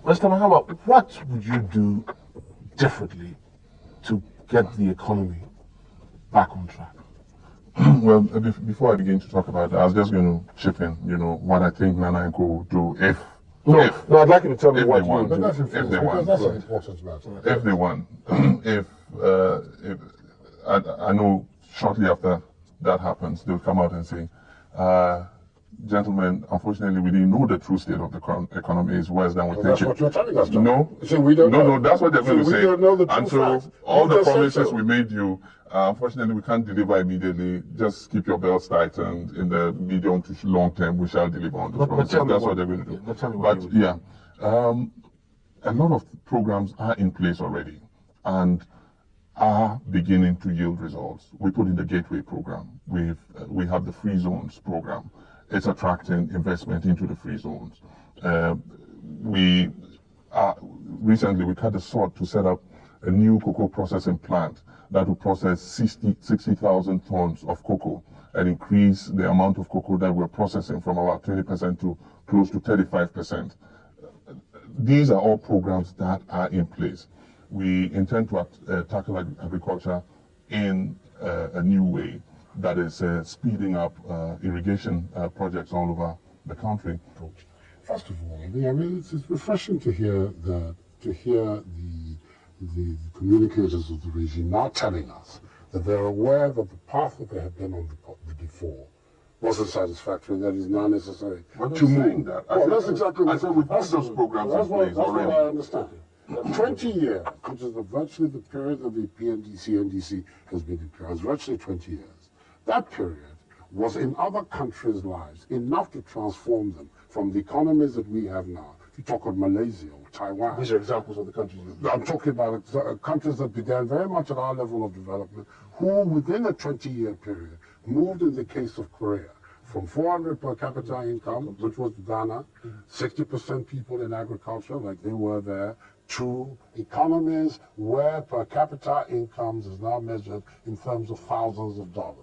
Mr. Mahama, what would you do differently to get the economy back on track? Well, before I begin to talk about that, I was just going to chip in, what I think Nana and Co will do if I'd like you to tell me what they you want. would do. If they want. That's an important matter. If they want. if I know shortly after that happens, they'll come out and say, gentlemen, unfortunately, we didn't know the true state of the economy is worse than we think. That's what you're telling us, John. No, so we don't know. No, that's what they're going to say. We don't know the true and so facts. all the promises so. we made you, unfortunately, we can't deliver immediately. Just keep your belts tight, and in the medium to long term, we shall deliver on those promises. That's what they're going to do. But yeah, a lot of programs are in place already and are beginning to yield results. We put in the Gateway program. We have the Free Zones program. It's attracting investment into the free zones. Recently we cut the sort to set up a new cocoa processing plant that will process 60,000 tons of cocoa and increase the amount of cocoa that we're processing from about 20% to close to 35%. These are all programs that are in place. We intend to tackle agriculture in a new way that is speeding up irrigation projects all over the country. First of all, it's refreshing to hear the communicators of the regime now telling us that they're aware that the path that they have been on before wasn't satisfactory, that is now necessary to move. That. That's exactly what I said we put those programs in place already. That's what I understand. 20 years, which is virtually the period that the NDC has been in place, virtually 20 years. That period was in other countries' lives enough to transform them from the economies that we have now. If you talk of Malaysia or Taiwan. These are examples of the countries. I'm talking about countries that began very much at our level of development, who within a 20-year period moved in the case of Korea from 400 per capita income, which was Ghana, 60% people in agriculture like they were there, to economies where per capita incomes is now measured in terms of thousands of dollars.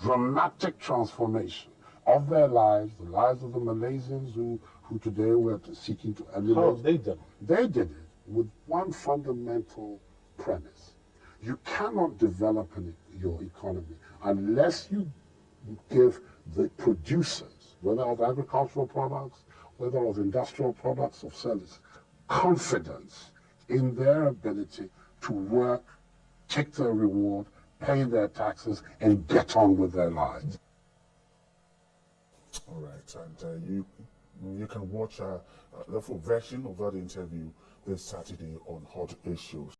Dramatic transformation of their lives, the lives of the Malaysians who today were seeking to emulate. How have they done it? They did it with one fundamental premise. You cannot develop your economy unless you give the producers, whether of agricultural products, whether of industrial products or services, confidence in their ability to work, take their reward, pay their taxes, and get on with their lives. All right, and you can watch the full version of that interview this Saturday on Hot Issues.